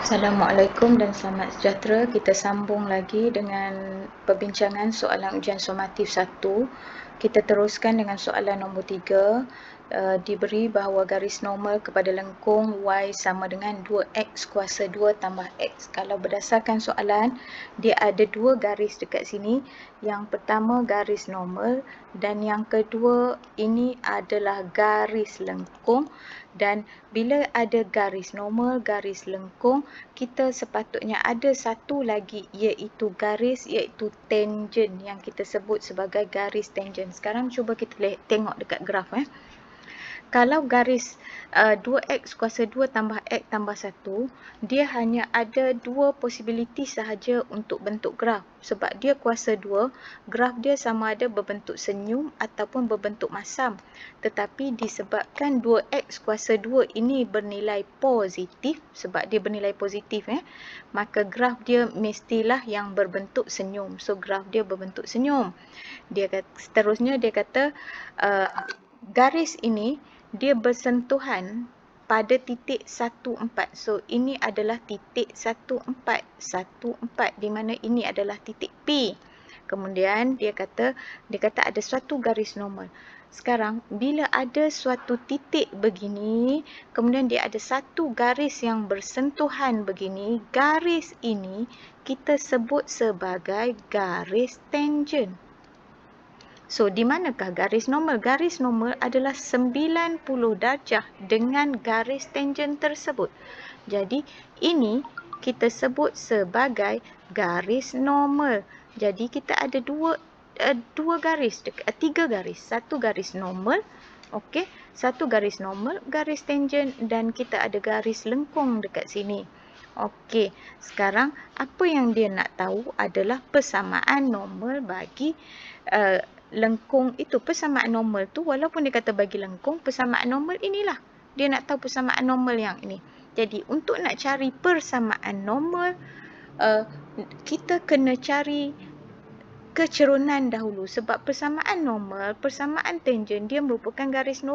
Assalamualaikum dan selamat sejahtera. Kita sambung lagi dengan perbincangan soalan ujian sumatif 1. Kita teruskan dengan soalan nombor 3. Diberi bahawa garis normal kepada lengkung Y sama dengan 2X kuasa 2 tambah X. Kalau berdasarkan soalan, dia ada dua garis dekat sini. Yang pertama garis normal dan yang kedua ini adalah garis lengkung. Dan bila ada garis normal, garis lengkung, kita sepatutnya ada satu lagi iaitu tangent yang kita sebut sebagai garis tangent. Sekarang cuba kita tengok dekat graf. Kalau garis 2X kuasa 2 tambah X tambah 1, dia hanya ada dua possibility sahaja untuk bentuk graf. Sebab dia kuasa 2, graf dia sama ada berbentuk senyum ataupun berbentuk masam. Tetapi disebabkan 2X kuasa 2 ini bernilai positif, sebab dia bernilai positif, maka graf dia mestilah yang berbentuk senyum. So, graf dia berbentuk senyum. Seterusnya dia kata garis ini dia bersentuhan pada titik 14. So, ini adalah titik 14. Di mana ini adalah titik P. Kemudian dia kata ada suatu garis normal. Sekarang, bila ada suatu titik begini, kemudian dia ada satu garis yang bersentuhan begini, garis ini kita sebut sebagai garis tangent. So, di manakah garis normal? Garis normal adalah 90 darjah dengan garis tangent tersebut. Jadi, ini kita sebut sebagai garis normal. Jadi, kita ada tiga garis. Satu garis normal, okey, satu garis normal, garis tangent dan kita ada garis lengkung dekat sini. Okey, sekarang apa yang dia nak tahu adalah persamaan normal bagi lengkung itu. Persamaan normal tu walaupun dia kata bagi lengkung, persamaan normal inilah. Dia nak tahu persamaan normal yang ini. Jadi untuk nak cari persamaan normal, kita kena cari kecerunan dahulu. Sebab persamaan normal, persamaan tangent dia merupakan garis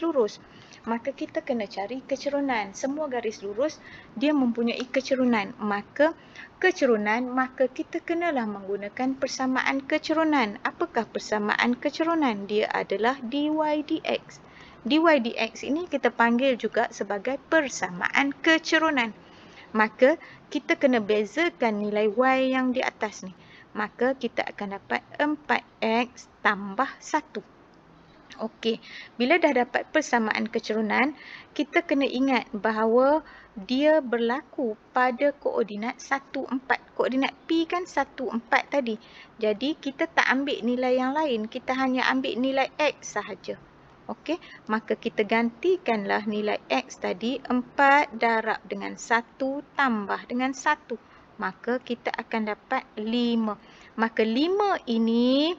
lurus. Maka kita kena cari kecerunan. Semua garis lurus dia mempunyai kecerunan. Maka kita kenalah menggunakan persamaan kecerunan. Apakah persamaan kecerunan? Dia adalah dy dx. dy dx ini kita panggil juga sebagai persamaan kecerunan. Maka kita kena bezakan nilai y yang di atas ni. Maka kita akan dapat 4x tambah 1. Okey, bila dah dapat persamaan kecerunan, kita kena ingat bahawa dia berlaku pada koordinat 1, 4. Koordinat P kan 1, 4 tadi. Jadi, kita tak ambil nilai yang lain. Kita hanya ambil nilai X sahaja. Okey, maka kita gantikanlah nilai X tadi 4 darab dengan 1 tambah dengan 1. Maka kita akan dapat 5. Maka 5 ini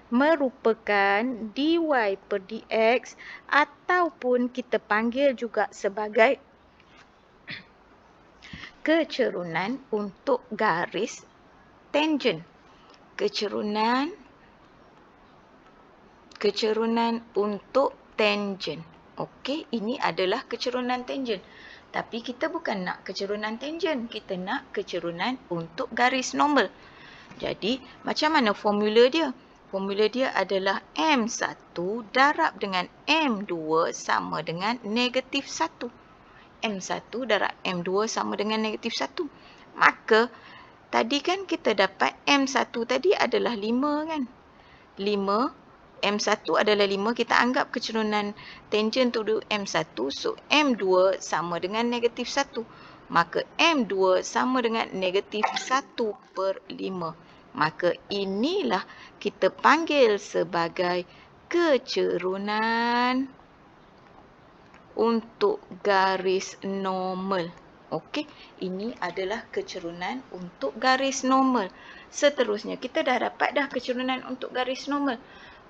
merupakan dy per dx ataupun kita panggil juga sebagai kecerunan untuk garis tangent. Kecerunan untuk tangent. Okey, ini adalah kecerunan tangent. Tapi kita bukan nak kecerunan tangent, kita nak kecerunan untuk garis normal. Jadi, macam mana formula dia? Formula dia adalah M1 darab dengan M2 sama dengan negatif 1. M1 darab M2 sama dengan negatif 1. Maka, tadi kan kita dapat M1 tadi adalah 5 kan? 5, M1 adalah 5. Kita anggap kecerunan tangent tu M1. So, M2 sama dengan negatif 1. Maka, M2 sama dengan negatif 1 per 5. Maka inilah kita panggil sebagai kecerunan untuk garis normal. Okey, ini adalah kecerunan untuk garis normal. Seterusnya, kita dah dapat dah kecerunan untuk garis normal.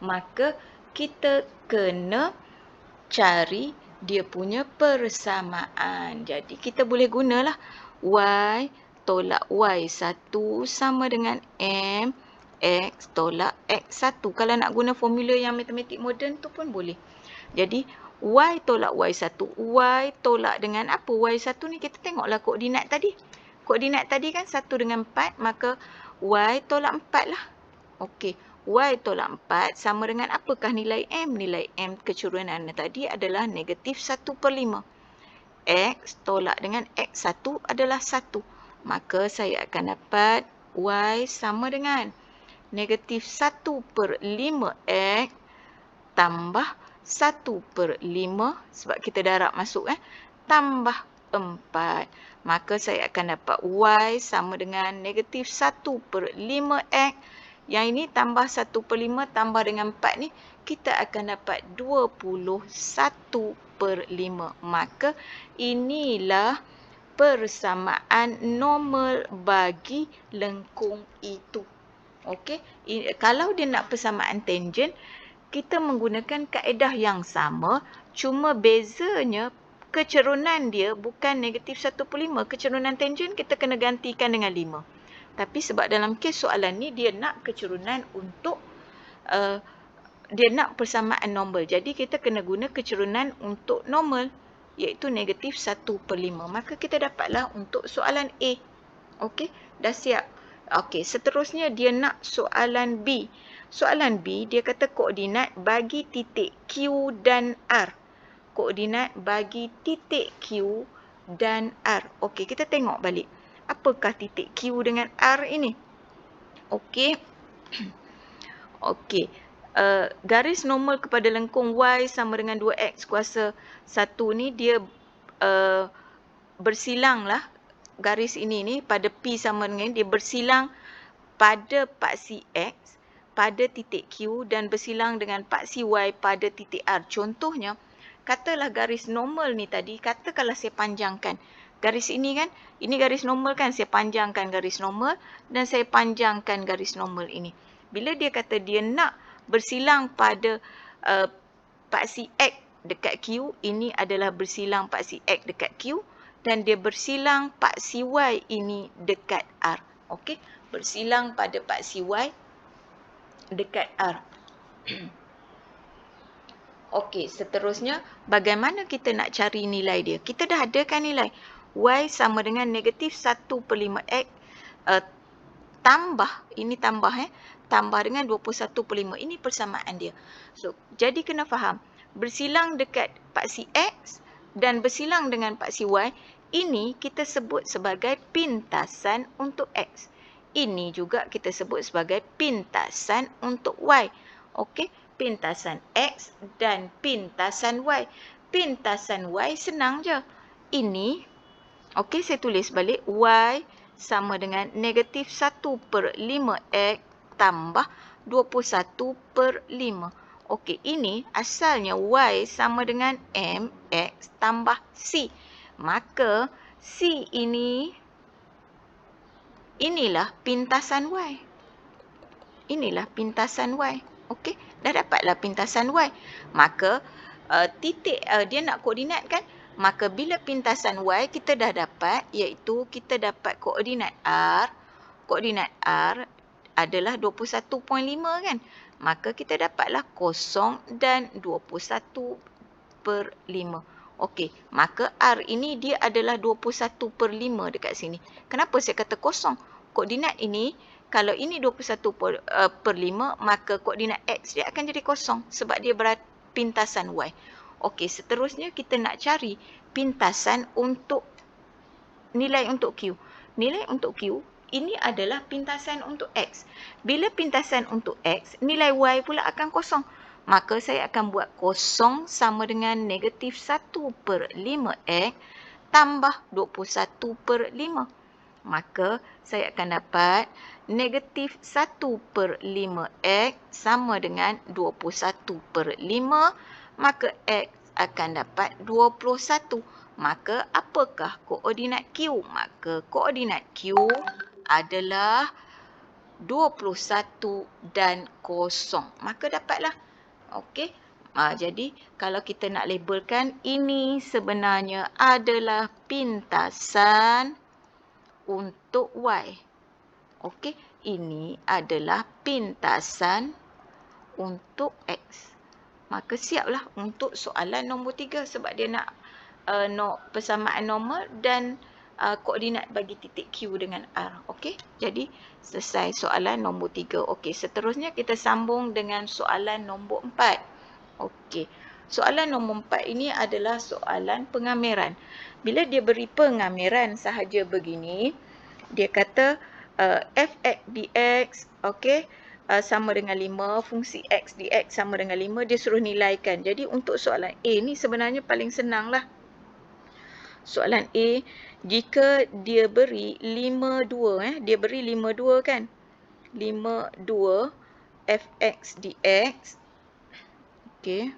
Maka kita kena cari dia punya persamaan. Jadi kita boleh gunalah y tolak y1 sama dengan m x tolak x1. Kalau nak guna formula yang matematik moden tu pun boleh. Jadi Y tolak Y1. Y tolak dengan apa? Y1 ni kita tengoklah koordinat tadi. Koordinat tadi kan 1 dengan 4, maka Y tolak 4 lah. Okey, Y tolak 4 sama dengan apakah nilai M? Nilai M kecurunan tadi adalah negatif 1/5. X tolak dengan X1 adalah 1. Maka saya akan dapat Y sama dengan negatif 1/5 X tambah 1/5, sebab kita darab masuk tambah 4. Maka saya akan dapat Y sama dengan negatif 1/5 X. Yang ini tambah 1/5 tambah dengan 4 ni, kita akan dapat 21/5. Maka inilah persamaan normal bagi lengkung itu. Okey, kalau dia nak persamaan tangent, kita menggunakan kaedah yang sama, cuma bezanya kecerunan dia bukan negatif 1/5. Kecerunan tangent kita kena gantikan dengan 5. Tapi sebab dalam kes soalan ni dia nak kecerunan untuk dia nak persamaan normal. Jadi kita kena guna kecerunan untuk normal, iaitu negatif 1/5. Maka kita dapatlah untuk soalan A. Okey, dah siap. Okey, seterusnya dia nak soalan B. Soalan B, dia kata koordinat bagi titik Q dan R. Koordinat bagi titik Q dan R. Okey, kita tengok balik. Apakah titik Q dengan R ini? Okey. Okey. Garis normal kepada lengkung Y sama dengan 2X kuasa 1 ni, dia bersilang lah. Garis ini ni pada P sama dengan dia bersilang pada paksi X pada titik Q dan bersilang dengan paksi Y pada titik R. Contohnya, katalah garis normal ni tadi, katakanlah saya panjangkan. Garis ini kan, ini garis normal kan, saya panjangkan garis normal dan saya panjangkan garis normal ini. Bila dia kata dia nak bersilang pada paksi X dekat Q, ini adalah bersilang paksi X dekat Q, dan dia bersilang paksi Y ini dekat R. Okey, bersilang pada paksi Y dekat R. Okey, seterusnya bagaimana kita nak cari nilai dia? Kita dah ada kan nilai Y sama dengan negatif 1/5 X tambah, ini tambah tambah dengan 21/5. Ini persamaan dia. So, jadi kena faham, bersilang dekat paksi X dan bersilang dengan paksi Y, ini kita sebut sebagai pintasan untuk X. Ini juga kita sebut sebagai pintasan untuk Y. Okey, pintasan X dan pintasan Y. Pintasan Y senang je. Ini, okey, saya tulis balik. Y sama dengan negatif 1/5 X tambah 21/5. Okey, ini asalnya Y sama dengan MX tambah C. Maka C ini, inilah pintasan Y. Inilah pintasan Y. Okey, dah dapatlah pintasan Y. Maka titik dia nak koordinat kan? Maka bila pintasan Y kita dah dapat, iaitu kita dapat koordinat R. Koordinat R adalah 21.5 kan? Maka kita dapatlah 0 dan 21/5. Okey, maka R ini dia adalah 21/5 dekat sini. Kenapa saya kata 0? Koordinat ini, kalau ini 21/5, maka koordinat X dia akan jadi 0 sebab dia pintasan Y. Okey, seterusnya kita nak cari pintasan untuk nilai untuk Q. Nilai untuk Q, ini adalah pintasan untuk X. Bila pintasan untuk X, nilai Y pula akan 0. Maka saya akan buat 0 sama dengan negatif 1/5 X tambah 21/5. Maka saya akan dapat negatif 1/5 X sama dengan 21/5. Maka X akan dapat 21. Maka apakah koordinat Q? Maka koordinat Q adalah 21 dan 0. Maka dapatlah. Okey. Jadi kalau kita nak labelkan, ini sebenarnya adalah pintasan untuk Y. Okey, ini adalah pintasan untuk X. Maka siaplah untuk soalan nombor 3 sebab dia nak persamaan normal dan koordinat bagi titik Q dengan R. Okey, jadi selesai soalan nombor 3. Okey, seterusnya kita sambung dengan soalan nombor 4. Okey, soalan nombor 4 ini adalah soalan pengamiran. Bila dia beri pengamiran sahaja begini, dia kata f(x) dx, okey, sama dengan 5, fungsi x dx sama dengan 5, dia suruh nilaikan. Jadi untuk soalan A ni sebenarnya paling senang lah. Soalan A, jika dia beri 52, dia beri 52 kan? 52 fx dx. Okey.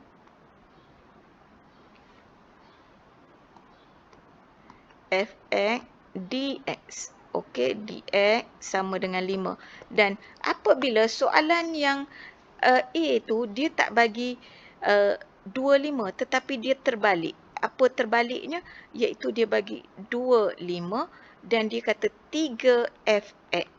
Fx dx. Okey, dx sama dengan 5. Dan apabila soalan yang A tu dia tak bagi 25 tetapi dia terbalik. Apa terbaliknya? Iaitu dia bagi 25 dan dia kata 3fx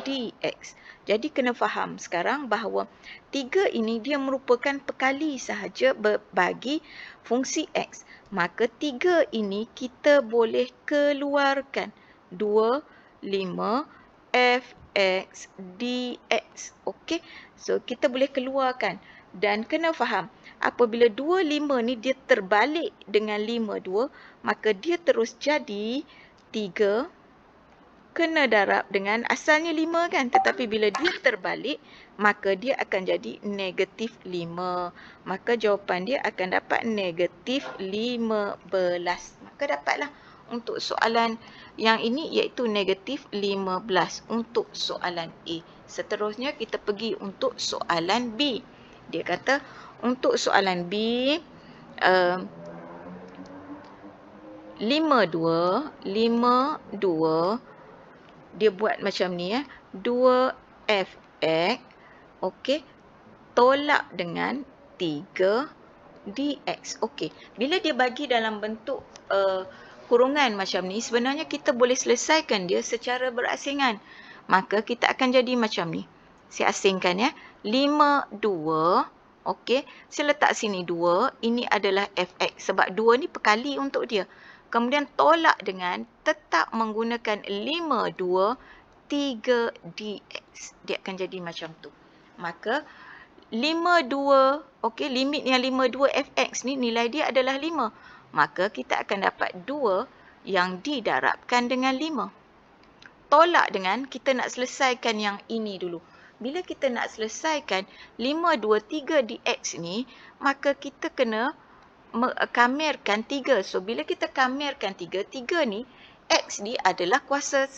dx. Jadi kena faham sekarang bahawa 3 ini dia merupakan perkali sahaja bagi fungsi x. Maka 3 ini kita boleh keluarkan 25 fx dx. Okey. So kita boleh keluarkan dan kena faham apabila 25 ni dia terbalik dengan 52 maka dia terus jadi 3 kena darab dengan asalnya 5 kan, tetapi bila dia terbalik maka dia akan jadi negatif 5. Maka jawapan dia akan dapat negatif 15. Maka dapatlah untuk soalan yang ini iaitu negatif 15 untuk soalan A. Seterusnya kita pergi untuk soalan B. Dia kata untuk soalan B 52 dia buat macam ni 2fx okey tolak dengan 3 dx. Okey, bila dia bagi dalam bentuk kurungan macam ni sebenarnya kita boleh selesaikan dia secara berasingan. Maka kita akan jadi macam ni. Saya asingkan 52. Okey, saya letak sini 2. Ini adalah fx sebab 2 ni perkali untuk dia. Kemudian tolak dengan tetap menggunakan 52 3 dx. Dia akan jadi macam tu. Maka 52, okey, limit yang 52 fx ni nilai dia adalah 5. Maka kita akan dapat 2 yang didarabkan dengan 5. Tolak dengan kita nak selesaikan yang ini dulu. Bila kita nak selesaikan 5, 2, 3 dx ni, maka kita kena kamirkan 3. So, bila kita kamirkan 3, 3 ni, x ni adalah kuasa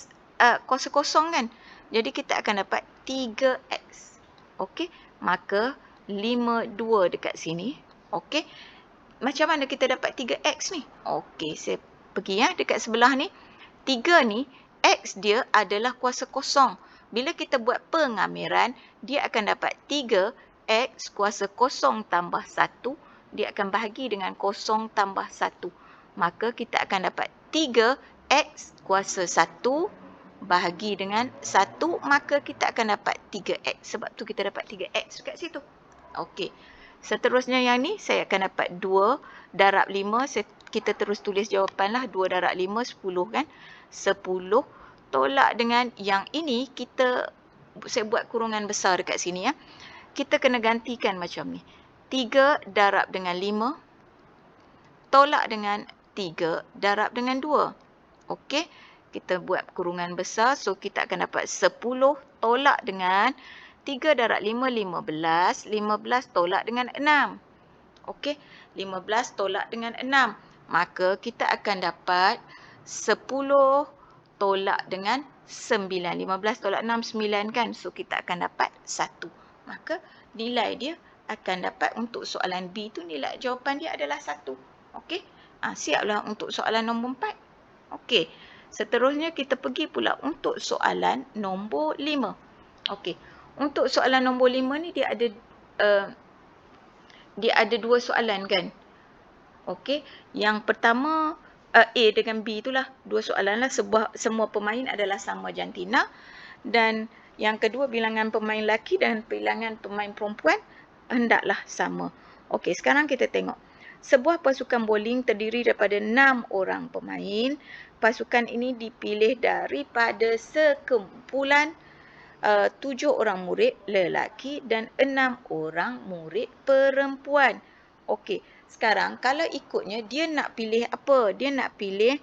kosong kan. Jadi, kita akan dapat 3x. Okey, maka 5, 2 dekat sini. Okey, macam mana kita dapat 3x ni? Okey, saya pergi dekat sebelah ni. 3 ni, x dia adalah kuasa kosong. Bila kita buat pengamiran, dia akan dapat 3x kuasa kosong tambah 1. Dia akan bahagi dengan kosong tambah 1. Maka kita akan dapat 3x kuasa 1 bahagi dengan 1. Maka kita akan dapat 3x. Sebab tu kita dapat 3x dekat situ. Okey. Seterusnya yang ni saya akan dapat 2 darab 5. Kita terus tulis jawapan lah. 2 darab 5, 10 kan. 10 tolak dengan yang ini saya buat kurungan besar dekat sini Kita kena gantikan macam ni. 3 darab dengan 5 tolak dengan 3 darab dengan 2. Okey, kita buat kurungan besar. So, kita akan dapat 10 tolak dengan 3 darab 5, 15. 15 tolak dengan 6. Okey, 15 tolak dengan 6. Maka kita akan dapat 10 tolak dengan 9. 15 tolak 6, 9 kan. So, kita akan dapat 1. Maka nilai dia akan dapat untuk soalan B tu nilai jawapan dia adalah 1. Okey. Siaplah untuk soalan nombor 4. Okey. Seterusnya kita pergi pula untuk soalan nombor 5. Okey. Untuk soalan nombor 5 ni dia ada dua soalan kan. Okey. Yang pertama A dengan B itulah dua soalan lah. Semua pemain adalah sama jantina. Dan yang kedua bilangan pemain lelaki dan bilangan pemain perempuan hendaklah sama. Okey, sekarang kita tengok. Sebuah pasukan bowling terdiri daripada 6 orang pemain. Pasukan ini dipilih daripada sekumpulan 7 orang murid lelaki dan 6 orang murid perempuan. Okey, sekarang kalau ikutnya dia nak pilih apa? Dia nak pilih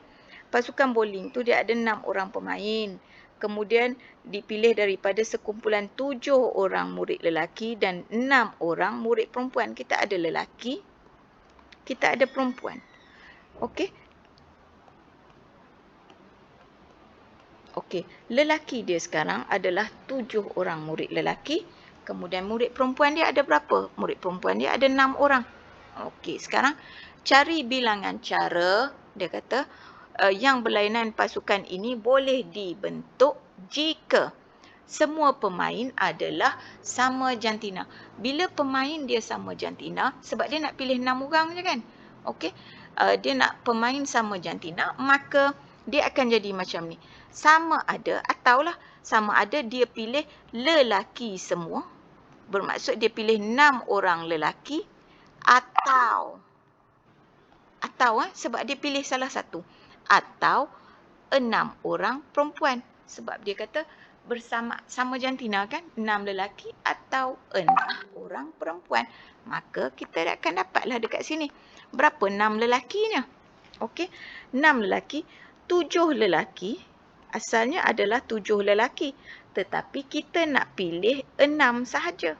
pasukan bowling tu dia ada 6 orang pemain. Kemudian dipilih daripada sekumpulan 7 orang murid lelaki dan 6 orang murid perempuan. Kita ada lelaki, kita ada perempuan. Okey. Okey, lelaki dia sekarang adalah 7 orang murid lelaki. Kemudian murid perempuan dia ada berapa? Murid perempuan dia ada 6 orang. Okey, sekarang cari bilangan cara. Dia kata yang berlainan pasukan ini boleh dibentuk jika semua pemain adalah sama jantina. Bila pemain dia sama jantina, sebab dia nak pilih 6 orang je kan? Okey, dia nak pemain sama jantina, maka dia akan jadi macam ni. Sama ada dia pilih lelaki semua, bermaksud dia pilih 6 orang lelaki atau sebab dia pilih salah satu, atau 6 orang perempuan, sebab dia kata sama jantina kan, 6 lelaki atau 6 orang perempuan. Maka kita akan dapatlah dekat sini. Berapa 6 lelakinya? Okey, 6 lelaki, 7 lelaki. Asalnya adalah 7 lelaki. Tetapi kita nak pilih 6 sahaja.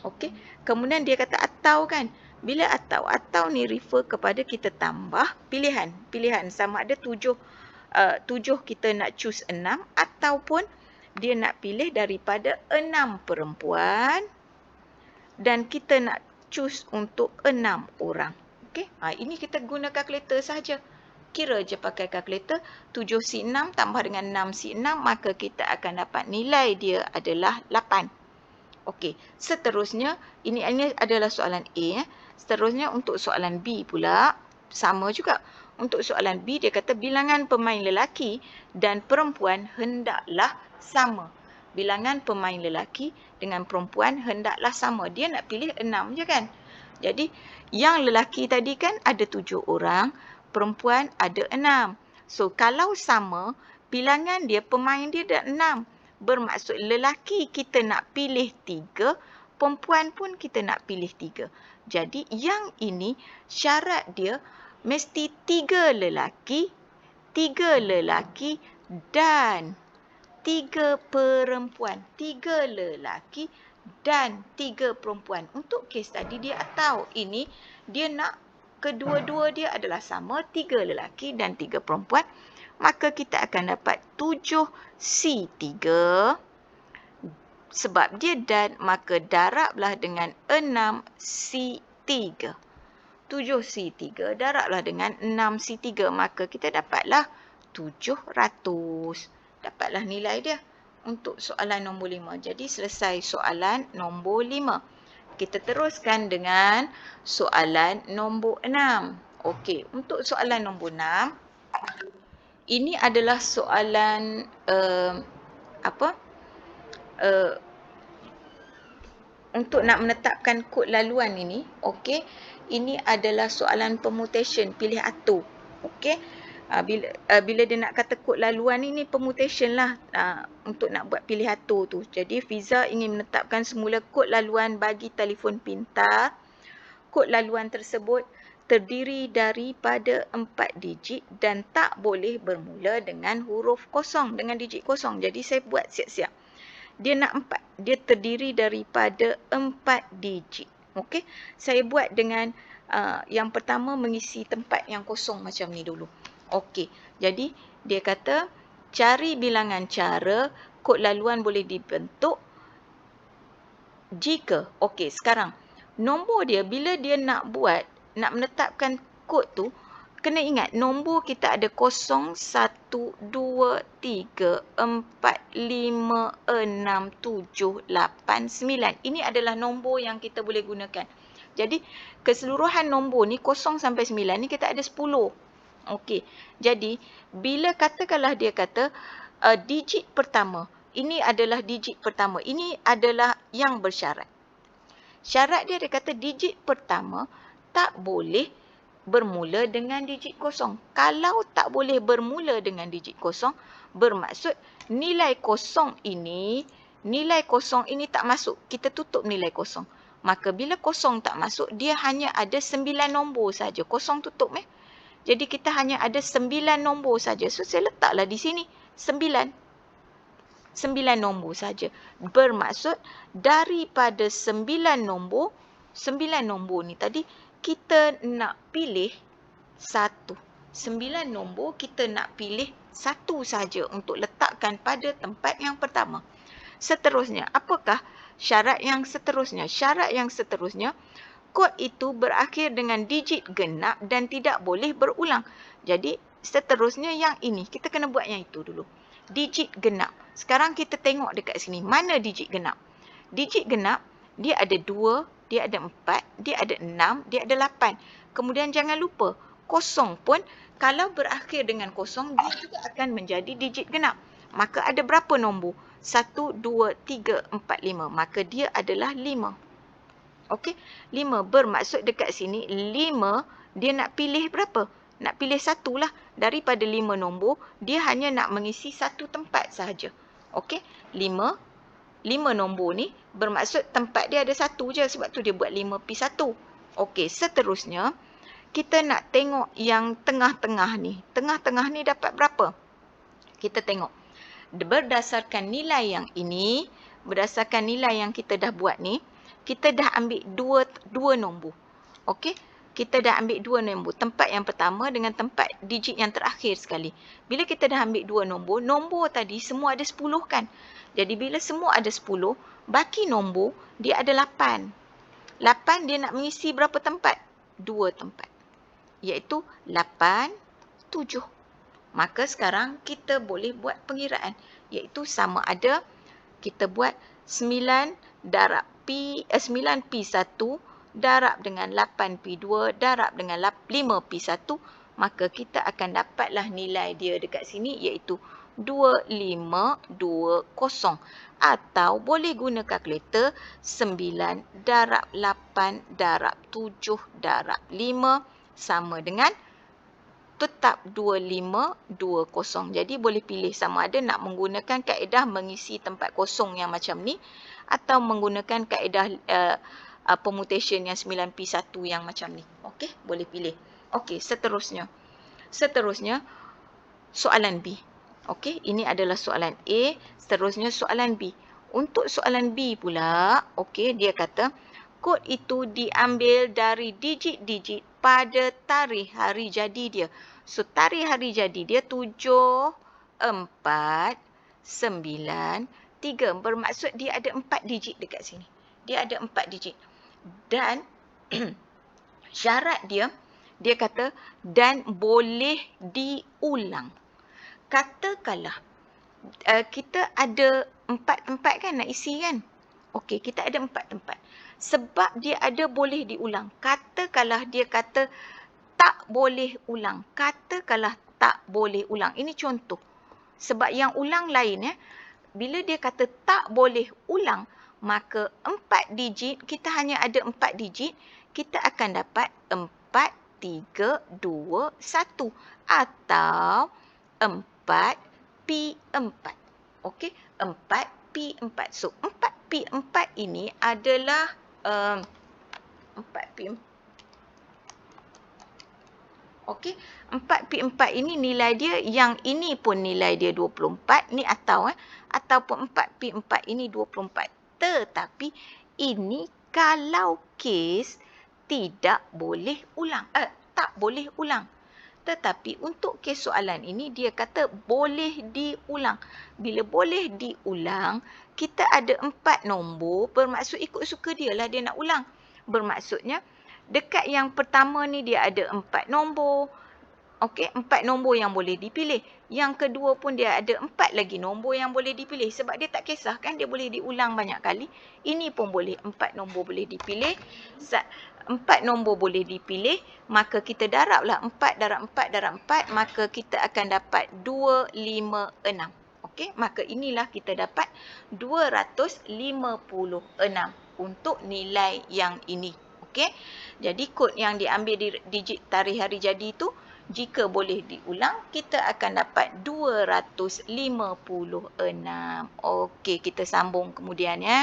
Okey, kemudian dia kata atau kan. Bila atau ni refer kepada kita tambah pilihan. Pilihan sama ada 7 kita nak choose 6 ataupun dia nak pilih daripada 6 perempuan dan kita nak choose untuk 6 orang. Okey, ini kita guna kalkulator sahaja. Kira je pakai kalkulator, 7C6 tambah dengan 6C6, maka kita akan dapat nilai dia adalah 8. Okey, seterusnya, ini adalah soalan A. Seterusnya untuk soalan B pula, sama juga. Untuk soalan B, dia kata bilangan pemain lelaki dan perempuan hendaklah sama. Bilangan pemain lelaki dengan perempuan hendaklah sama. Dia nak pilih 6 je kan? Jadi, yang lelaki tadi kan ada 7 orang, perempuan ada 6. So, kalau sama, bilangan dia, pemain dia ada 6. Bermaksud lelaki kita nak pilih 3, perempuan pun kita nak pilih 3. Jadi yang ini syarat dia mesti 3 lelaki dan 3 perempuan. 3 lelaki dan 3 perempuan. Untuk kes tadi dia atau ini dia nak kedua-dua dia adalah sama, 3 lelaki dan 3 perempuan. Maka kita akan dapat 7C3 sebab dia dan, maka darablah dengan 6C3. 7C3 darablah dengan 6C3, maka kita dapatlah 700. Dapatlah nilai dia untuk soalan nombor 5. Jadi selesai soalan nombor 5. Kita teruskan dengan soalan nombor 6. Okey, untuk soalan nombor 6, ini adalah soalan untuk nak menetapkan kod laluan ini. Okey, ini adalah soalan permutation, pilih atur. Okey, bila dia nak kata kod laluan ini permutation lah, untuk nak buat pilih atur tu. Jadi Fiza ingin menetapkan semula kod laluan bagi telefon pintar. Kod laluan tersebut terdiri daripada 4 digit dan tak boleh bermula dengan huruf kosong, dengan digit kosong. Jadi saya buat siap-siap. Dia nak 4. Dia terdiri daripada 4 digit. Okey, saya buat dengan yang pertama mengisi tempat yang kosong macam ni dulu. Okey, jadi dia kata cari bilangan cara kod laluan boleh dibentuk jika. Okey, sekarang nombor dia bila dia nak menetapkan kod tu, kena ingat nombor kita ada 0, 1, 2, 3, 4, 5, 6, 7, 8, 9. Ini adalah nombor yang kita boleh gunakan. Jadi keseluruhan nombor ni 0 sampai 9 ni kita ada 10. Okey. Jadi bila katakanlah dia kata digit pertama, ini adalah digit pertama. Ini adalah yang bersyarat. Syarat dia kata digit pertama tak boleh bermula dengan digit kosong. Kalau tak boleh bermula dengan digit kosong, bermaksud nilai kosong ini tak masuk. Kita tutup nilai kosong. Maka bila kosong tak masuk, dia hanya ada 9 nombor saja. Kosong tutup. Jadi kita hanya ada 9 nombor saja. So saya letaklah di sini 9. 9 nombor saja. Bermaksud daripada 9 nombor ni tadi kita nak pilih satu. 9 nombor kita nak pilih satu saja untuk letakkan pada tempat yang pertama. Seterusnya, apakah syarat yang seterusnya? Syarat yang seterusnya, kod itu berakhir dengan digit genap dan tidak boleh berulang. Jadi seterusnya yang ini, kita kena buat yang itu dulu. Digit genap. Sekarang kita tengok dekat sini. Mana digit genap? Digit genap, dia ada 2, dia ada 4, dia ada 6, dia ada 8. Kemudian jangan lupa, kosong pun kalau berakhir dengan kosong, dia juga akan menjadi digit genap. Maka ada berapa nombor? 1, 2, 3, 4, 5. Maka dia adalah 5. Okey, 5 bermaksud dekat sini 5 dia nak pilih berapa? Nak pilih satu lah. Daripada 5 nombor, dia hanya nak mengisi satu tempat sahaja. Okey, 5 nombor ni bermaksud tempat dia ada satu je. Sebab tu dia buat 5p1. Okey, seterusnya kita nak tengok yang tengah-tengah ni. Tengah-tengah ni dapat berapa? Kita tengok. Berdasarkan nilai yang ini, berdasarkan nilai yang kita dah buat ni, kita dah ambil dua nombor. Okey? Kita dah ambil 2 nombor. Tempat yang pertama dengan tempat digit yang terakhir sekali. Bila kita dah ambil 2 nombor, nombor tadi semua ada 10 kan? Jadi bila semua ada 10, baki nombor dia ada 8. 8 dia nak mengisi berapa tempat? 2 tempat. Iaitu 8, 7. Maka sekarang kita boleh buat pengiraan. Iaitu sama ada kita buat 9 darab 9p1 darab dengan 8p2 darab dengan 5p1, maka kita akan dapatlah nilai dia dekat sini iaitu 2520. Atau boleh guna kalkulator 9 darab 8 darab 7 darab 5 sama dengan tetap 2520. Jadi boleh pilih sama ada nak menggunakan kaedah mengisi tempat kosong yang macam ni atau menggunakan kaedah permutation yang 9p1 yang macam ni. Okey, boleh pilih. Okey, seterusnya. Seterusnya soalan B. Okey, ini adalah soalan A, seterusnya soalan B. Untuk soalan B pula, okey, dia kata kod itu diambil dari digit-digit pada tarikh hari jadi dia. So, tarikh hari jadi dia 7, 4, 9, 3. Bermaksud dia ada 4 digit dekat sini. Dia ada 4 digit. Dan syarat dia kata dan boleh diulang. Katakanlah kita ada 4 tempat kan nak isi kan? Okey, kita ada 4 tempat. Sebab dia ada boleh diulang. Katakanlah dia kata tak boleh ulang. Katakanlah tak boleh ulang. Ini contoh. Sebab yang ulang lain bila dia kata tak boleh ulang, maka 4 digit, kita hanya ada 4 digit, kita akan dapat 4, 3, 2, 1 atau 4p4. Okey, 4p4. So, 4p4 ini adalah 4p4. Okey, 4p4 ini nilai dia, yang ini pun nilai dia 24, ni ataupun 4p4 ini 24. Tetapi ini kalau kes tidak boleh ulang. Tak boleh ulang. Tetapi untuk kes soalan ini dia kata boleh diulang. Bila boleh diulang, kita ada 4 nombor, bermaksud ikut suka dia lah dia nak ulang. Bermaksudnya dekat yang pertama ni dia ada 4 nombor. Okey, 4 nombor yang boleh dipilih. Yang kedua pun dia ada 4 lagi nombor yang boleh dipilih. Sebab dia tak kisah kan, dia boleh diulang banyak kali. Ini pun boleh, 4 nombor boleh dipilih. 4 nombor boleh dipilih. Maka kita darablah 4 darab 4 darab 4. Maka kita akan dapat 256. Okey, maka inilah kita dapat 256. untuk nilai yang ini. Okey. Jadi kod yang diambil di digit tarikh hari jadi tu jika boleh diulang kita akan dapat 256. Okey, kita sambung kemudian ya.